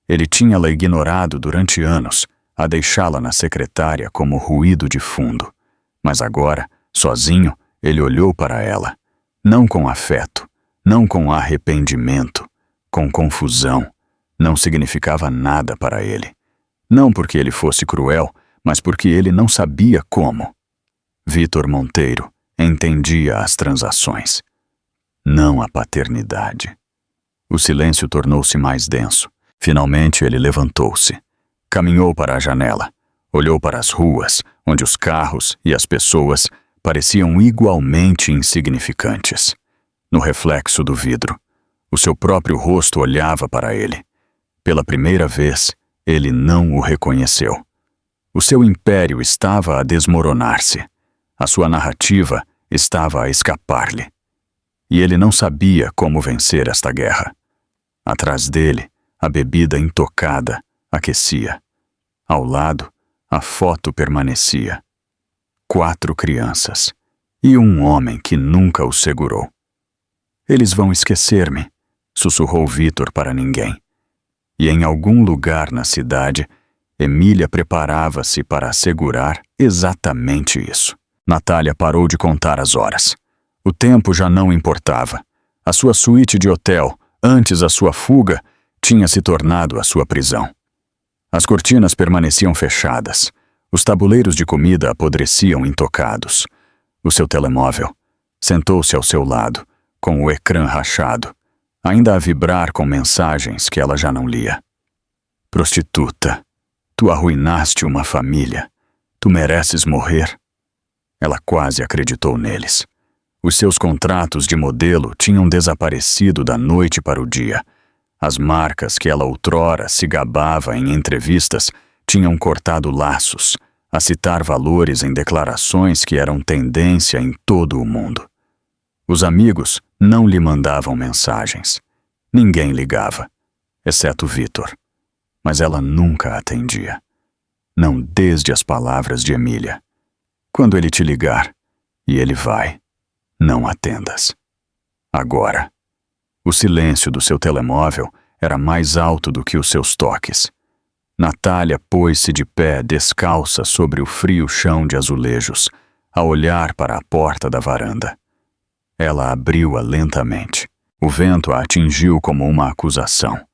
Ele tinha-la ignorado durante anos, a deixá-la na secretária como ruído de fundo. Mas agora, sozinho, ele olhou para ela. Não com afeto, não com arrependimento, com confusão. Não significava nada para ele. Não porque ele fosse cruel, mas porque ele não sabia como. Vitor Monteiro entendia as transações, não a paternidade. O silêncio tornou-se mais denso. Finalmente ele levantou-se. Caminhou para a janela. Olhou para as ruas, onde os carros e as pessoas pareciam igualmente insignificantes. No reflexo do vidro, o seu próprio rosto olhava para ele. Pela primeira vez, ele não o reconheceu. O seu império estava a desmoronar-se. A sua narrativa estava a escapar-lhe. E ele não sabia como vencer esta guerra. Atrás dele, a bebida intocada aquecia. Ao lado, a foto permanecia. 4 crianças. E um homem que nunca o segurou. Eles vão esquecer-me, sussurrou Vitor para ninguém. E em algum lugar na cidade, Emília preparava-se para assegurar exatamente isso. Natália parou de contar as horas. O tempo já não importava. A sua suíte de hotel, antes a sua fuga, tinha se tornado a sua prisão. As cortinas permaneciam fechadas. Os tabuleiros de comida apodreciam intocados. o seu telemóvel. Sentou-se ao seu lado, com o ecrã rachado, ainda a vibrar com mensagens que ela já não lia. Prostituta, tu arruinaste uma família. Tu mereces morrer. Ela quase acreditou neles. Os seus contratos de modelo tinham desaparecido da noite para o dia. As marcas que ela outrora se gabava em entrevistas tinham cortado laços, a citar valores em declarações que eram tendência em todo o mundo. Os amigos não lhe mandavam mensagens. Ninguém ligava, exceto Vitor. Mas ela nunca atendia. Não desde as palavras de Emília. Quando ele te ligar, e ele vai, não atendas. Agora. O silêncio do seu telemóvel era mais alto do que os seus toques. Natália pôs-se de pé, descalça sobre o frio chão de azulejos, a olhar para a porta da varanda. Ela abriu-a lentamente. O vento a atingiu como uma acusação.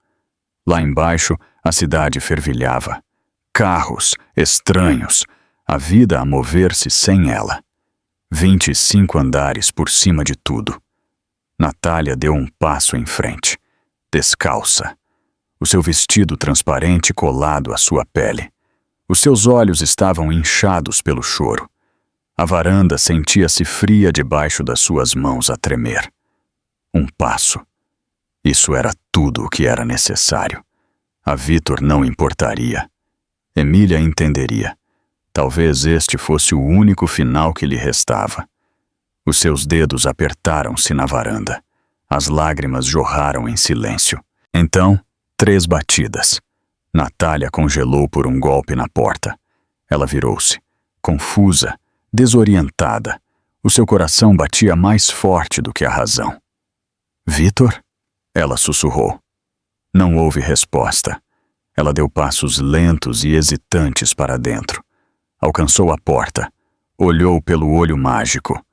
Lá embaixo, a cidade fervilhava. Carros, estranhos, a vida a mover-se sem ela. 25 andares por cima de tudo. Natália deu um passo em frente, descalça. O seu vestido transparente colado à sua pele. Os seus olhos estavam inchados pelo choro. A varanda sentia-se fria debaixo das suas mãos a tremer. Um passo. Isso era tudo o que era necessário. A Vitor não importaria. Emília entenderia. Talvez este fosse o único final que lhe restava. Os seus dedos apertaram-se na varanda. As lágrimas jorraram em silêncio. Então, 3 batidas. Natália congelou por um golpe na porta. Ela virou-se, confusa, desorientada. O seu coração batia mais forte do que a razão. Vitor? Ela sussurrou. Não houve resposta. Ela deu passos lentos e hesitantes para dentro. Alcançou a porta. Olhou pelo olho mágico.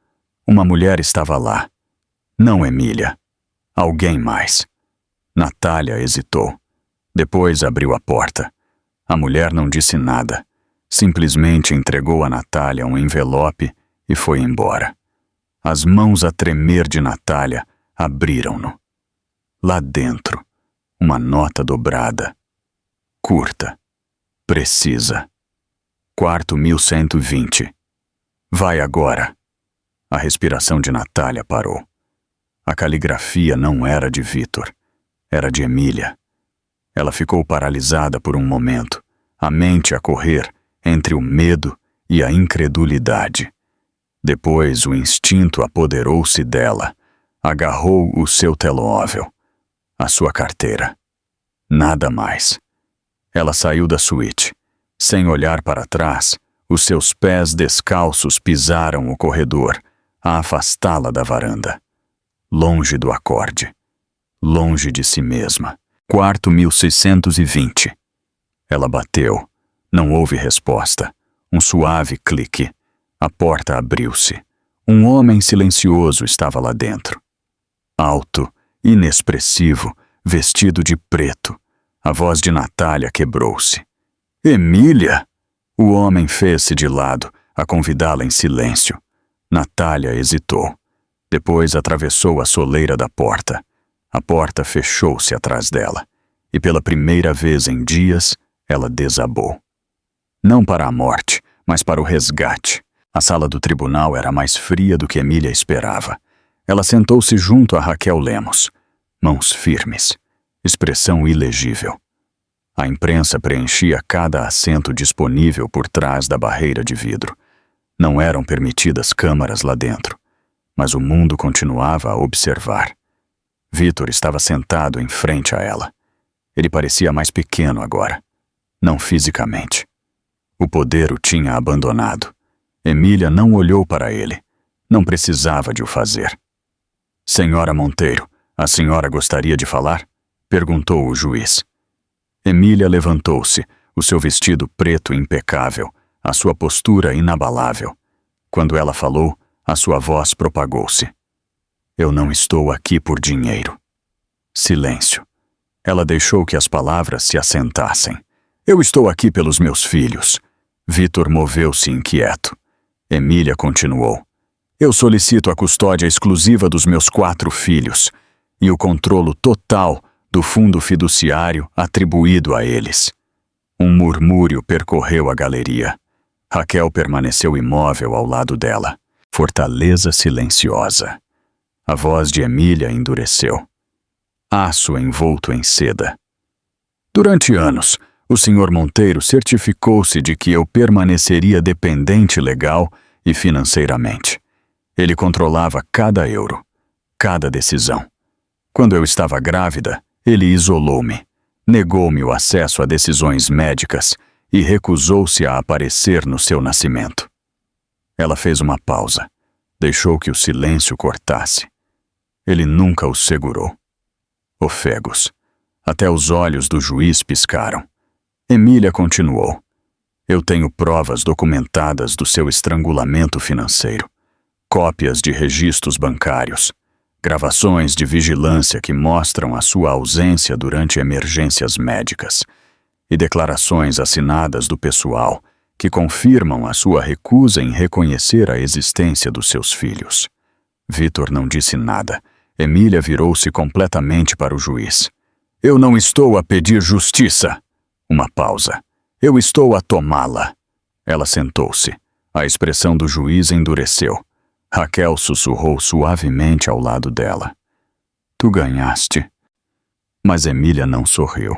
Uma mulher estava lá. Não Emília. Alguém mais. Natália hesitou. Depois abriu a porta. A mulher não disse nada. Simplesmente entregou a Natália um envelope e foi embora. As mãos a tremer de Natália abriram-no. Lá dentro, uma nota dobrada. Curta. Precisa. Quarto 1120. Vai agora. A respiração de Natália parou. A caligrafia não era de Vitor. Era de Emília. Ela ficou paralisada por um momento, a mente a correr entre o medo e a incredulidade. Depois o instinto apoderou-se dela. Agarrou o seu telemóvel. A sua carteira. Nada mais. Ela saiu da suíte. Sem olhar para trás, os seus pés descalços pisaram o corredor, a afastá-la da varanda. Longe do acorde. Longe de si mesma. Quarto 1620. Ela bateu. Não houve resposta. Um suave clique. A porta abriu-se. Um homem silencioso estava lá dentro. Alto, inexpressivo, vestido de preto. A voz de Natália quebrou-se. Emília! O homem fez-se de lado, a convidá-la em silêncio. Natália hesitou. Depois atravessou a soleira da porta. A porta fechou-se atrás dela. E pela primeira vez em dias, ela desabou. Não para a morte, mas para o resgate. A sala do tribunal era mais fria do que Emília esperava. Ela sentou-se junto a Raquel Lemos. Mãos firmes. Expressão ilegível. A imprensa preenchia cada assento disponível por trás da barreira de vidro. Não eram permitidas câmaras lá dentro, mas o mundo continuava a observar. Vitor estava sentado em frente a ela. Ele parecia mais pequeno agora, não fisicamente. O poder o tinha abandonado. Emília não olhou para ele. Não precisava de o fazer. Senhora Monteiro, a senhora gostaria de falar? Perguntou o juiz. Emília levantou-se, o seu vestido preto impecável, a sua postura inabalável. Quando ela falou, a sua voz propagou-se. Eu não estou aqui por dinheiro. Silêncio. Ela deixou que as palavras se assentassem. Eu estou aqui pelos meus filhos. Vitor moveu-se inquieto. Emília continuou. Eu solicito a custódia exclusiva dos meus 4 filhos e o controlo total do fundo fiduciário atribuído a eles. Um murmúrio percorreu a galeria. Raquel permaneceu imóvel ao lado dela. Fortaleza silenciosa. A voz de Emília endureceu. Aço envolto em seda. Durante anos, o Sr. Monteiro certificou-se de que eu permaneceria dependente legal e financeiramente. Ele controlava cada euro, cada decisão. Quando eu estava grávida, ele isolou-me, negou-me o acesso a decisões médicas e recusou-se a aparecer no seu nascimento. Ela fez uma pausa, deixou que o silêncio cortasse. Ele nunca o segurou. Ofegos. Até os olhos do juiz piscaram. Emília continuou. Eu tenho provas documentadas do seu estrangulamento financeiro, cópias de registros bancários, gravações de vigilância que mostram a sua ausência durante emergências médicas e declarações assinadas do pessoal que confirmam a sua recusa em reconhecer a existência dos seus filhos. Vitor não disse nada. Emília virou-se completamente para o juiz. Eu não estou a pedir justiça. Uma pausa. Eu estou a tomá-la. Ela sentou-se. A expressão do juiz endureceu. Raquel sussurrou suavemente ao lado dela. Tu ganhaste. Mas Emília não sorriu.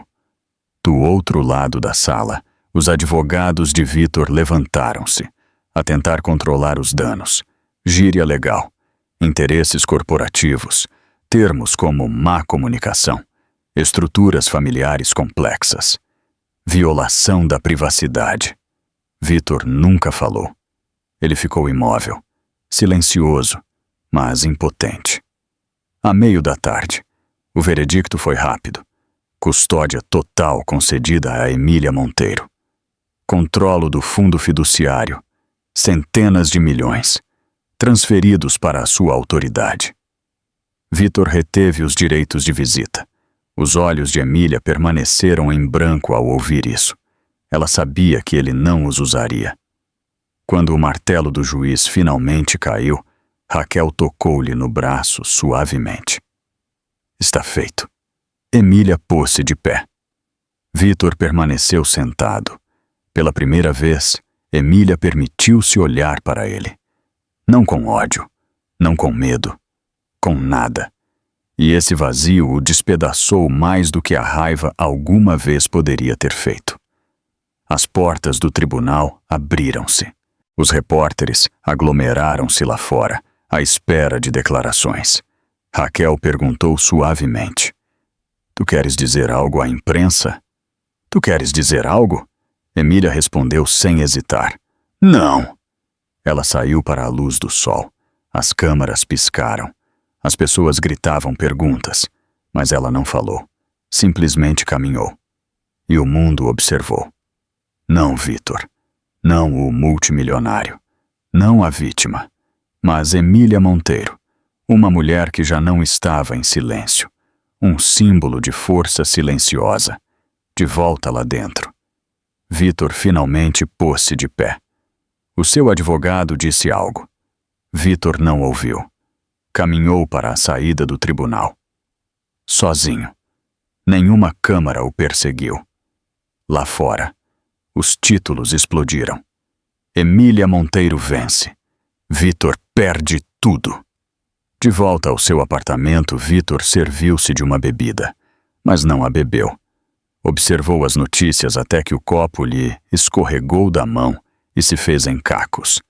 Do outro lado da sala, os advogados de Vitor levantaram-se, a tentar controlar os danos. Gíria legal, interesses corporativos, termos como má comunicação, estruturas familiares complexas, violação da privacidade. Vitor nunca falou. Ele ficou imóvel, silencioso, mas impotente. À meio da tarde, o veredicto foi rápido. Custódia total concedida a Emília Monteiro. Controlo do fundo fiduciário. Centenas de milhões, transferidos para a sua autoridade. Vitor reteve os direitos de visita. Os olhos de Emília permaneceram em branco ao ouvir isso. Ela sabia que ele não os usaria. Quando o martelo do juiz finalmente caiu, Raquel tocou-lhe no braço suavemente. Está feito. Emília pôs-se de pé. Vitor permaneceu sentado. Pela primeira vez, Emília permitiu-se olhar para ele. Não com ódio, não com medo, com nada. E esse vazio o despedaçou mais do que a raiva alguma vez poderia ter feito. As portas do tribunal abriram-se. Os repórteres aglomeraram-se lá fora, à espera de declarações. Raquel perguntou suavemente. Tu queres dizer algo à imprensa? Tu queres dizer algo? Emília respondeu sem hesitar. Não! Ela saiu para a luz do sol. As câmaras piscaram. As pessoas gritavam perguntas, mas ela não falou. Simplesmente caminhou. E o mundo observou. Não Vitor. Não o multimilionário. Não a vítima. Mas Emília Monteiro. Uma mulher que já não estava em silêncio. Um símbolo de força silenciosa. De volta lá dentro. Vitor finalmente pôs-se de pé. O seu advogado disse algo. Vitor não ouviu. Caminhou para a saída do tribunal. Sozinho. Nenhuma câmara o perseguiu. Lá fora, os títulos explodiram. Emília Monteiro vence. Vitor perde tudo. De volta ao seu apartamento, Vitor serviu-se de uma bebida, mas não a bebeu. Observou as notícias até que o copo lhe escorregou da mão e se fez em cacos.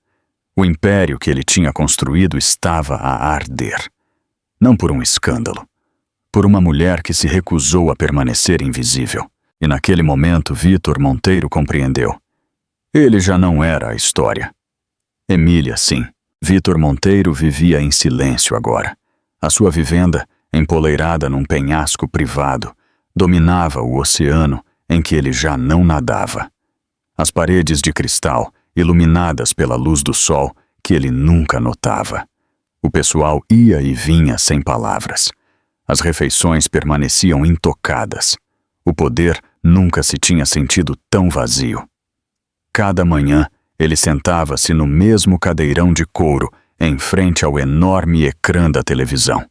O império que ele tinha construído estava a arder. Não por um escândalo, por uma mulher que se recusou a permanecer invisível. E naquele momento Vitor Monteiro compreendeu. Ele já não era a história. Emília, sim. Vitor Monteiro vivia em silêncio agora. A sua vivenda, empoleirada num penhasco privado, dominava o oceano em que ele já não nadava. As paredes de cristal, iluminadas pela luz do sol, que ele nunca notava. O pessoal ia e vinha sem palavras. As refeições permaneciam intocadas. O poder nunca se tinha sentido tão vazio. Cada manhã, ele sentava-se no mesmo cadeirão de couro em frente ao enorme ecrã da televisão.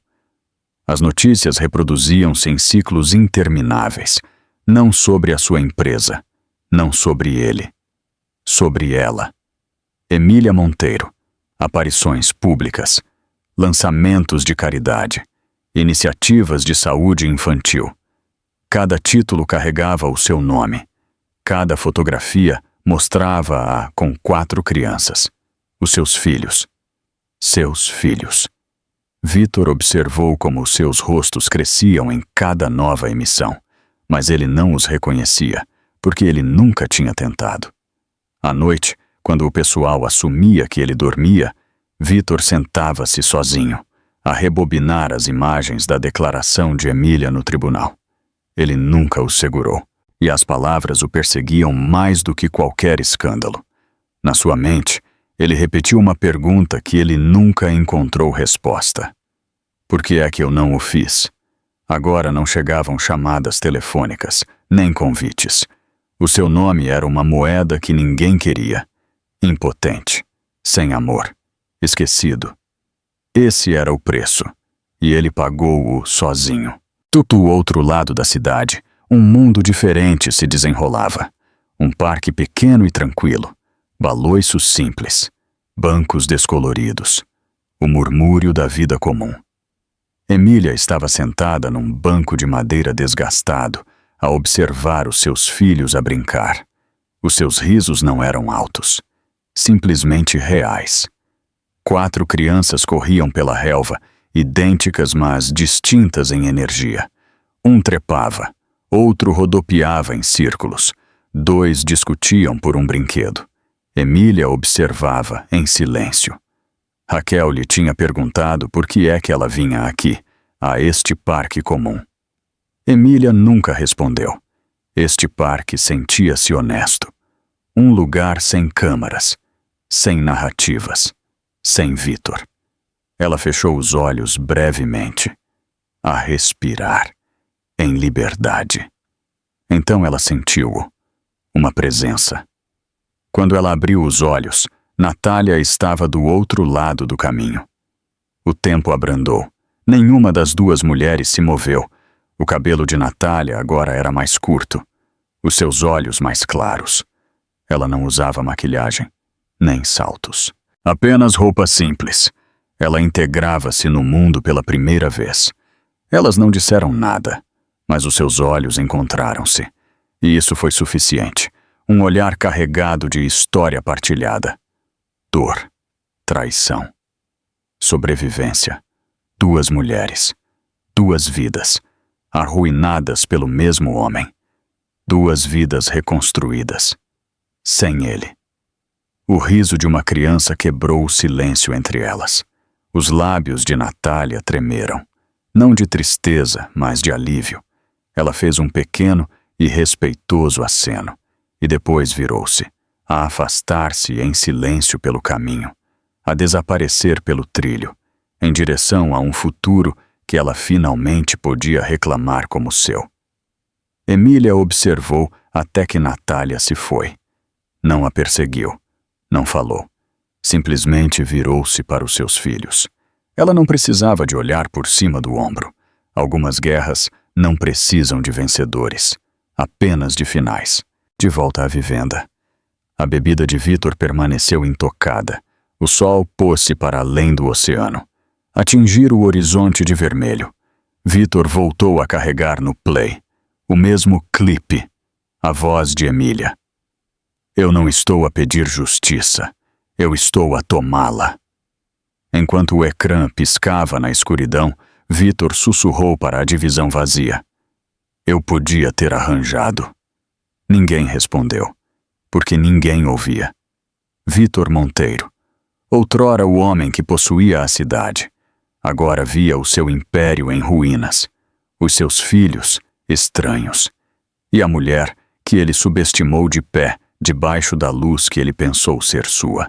As notícias reproduziam-se em ciclos intermináveis, não sobre a sua empresa, não sobre ele, sobre ela. Emília Monteiro, aparições públicas, lançamentos de caridade, iniciativas de saúde infantil. Cada título carregava o seu nome. Cada fotografia mostrava-a com 4 crianças, os seus filhos. Seus filhos. Vitor observou como os seus rostos cresciam em cada nova emissão, mas ele não os reconhecia, porque ele nunca tinha tentado. À noite, quando o pessoal assumia que ele dormia, Vitor sentava-se sozinho, a rebobinar as imagens da declaração de Emília no tribunal. Ele nunca os segurou, e as palavras o perseguiam mais do que qualquer escândalo. Na sua mente, ele repetiu uma pergunta que ele nunca encontrou resposta. Por que é que eu não o fiz? Agora não chegavam chamadas telefônicas, nem convites. O seu nome era uma moeda que ninguém queria. Impotente, sem amor, esquecido. Esse era o preço, e ele pagou-o sozinho. Do outro lado da cidade, um mundo diferente se desenrolava. Um parque pequeno e tranquilo, baloiços simples, bancos descoloridos, o murmúrio da vida comum. Emília estava sentada num banco de madeira desgastado, a observar os seus filhos a brincar. Os seus risos não eram altos, simplesmente reais. 4 crianças corriam pela relva, idênticas mas distintas em energia. Um trepava, outro rodopiava em círculos. 2 discutiam por um brinquedo. Emília observava em silêncio. Raquel lhe tinha perguntado por que é que ela vinha aqui, a este parque comum. Emília nunca respondeu. Este parque sentia-se honesto. Um lugar sem câmaras, sem narrativas, sem Vitor. Ela fechou os olhos brevemente, a respirar, em liberdade. Então ela sentiu-o, uma presença. Quando ela abriu os olhos, Natália estava do outro lado do caminho. O tempo abrandou. Nenhuma das 2 mulheres se moveu. O cabelo de Natália agora era mais curto, os seus olhos mais claros. Ela não usava maquilhagem, nem saltos. Apenas roupa simples. Ela integrava-se no mundo pela primeira vez. Elas não disseram nada, mas os seus olhos encontraram-se. E isso foi suficiente. Um olhar carregado de história partilhada. Dor, traição, sobrevivência. 2 mulheres, 2 vidas, arruinadas pelo mesmo homem. 2 vidas reconstruídas, sem ele. O riso de uma criança quebrou o silêncio entre elas. Os lábios de Natália tremeram, não de tristeza, mas de alívio. Ela fez um pequeno e respeitoso aceno, e depois virou-se, a afastar-se em silêncio pelo caminho, a desaparecer pelo trilho, em direção a um futuro que ela finalmente podia reclamar como seu. Emília observou até que Natália se foi. Não a perseguiu, não falou. Simplesmente virou-se para os seus filhos. Ela não precisava de olhar por cima do ombro. Algumas guerras não precisam de vencedores, apenas de finais. De volta à vivenda. A bebida de Vitor permaneceu intocada. O sol pôs-se para além do oceano. Atingir o horizonte de vermelho. Vitor voltou a carregar no play. O mesmo clipe. A voz de Emília. Eu não estou a pedir justiça. Eu estou a tomá-la. Enquanto o ecrã piscava na escuridão, Vitor sussurrou para a divisão vazia. Eu podia ter arranjado. Ninguém respondeu, porque ninguém ouvia. Vitor Monteiro, outrora o homem que possuía a cidade, agora via o seu império em ruínas, os seus filhos estranhos, e a mulher que ele subestimou de pé debaixo da luz que ele pensou ser sua.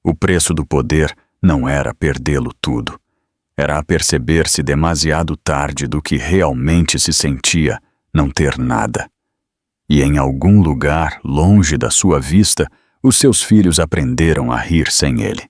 O preço do poder não era perdê-lo tudo, era aperceber-se demasiado tarde do que realmente se sentia não ter nada. E em algum lugar, longe da sua vista, os seus filhos aprenderam a rir sem ele.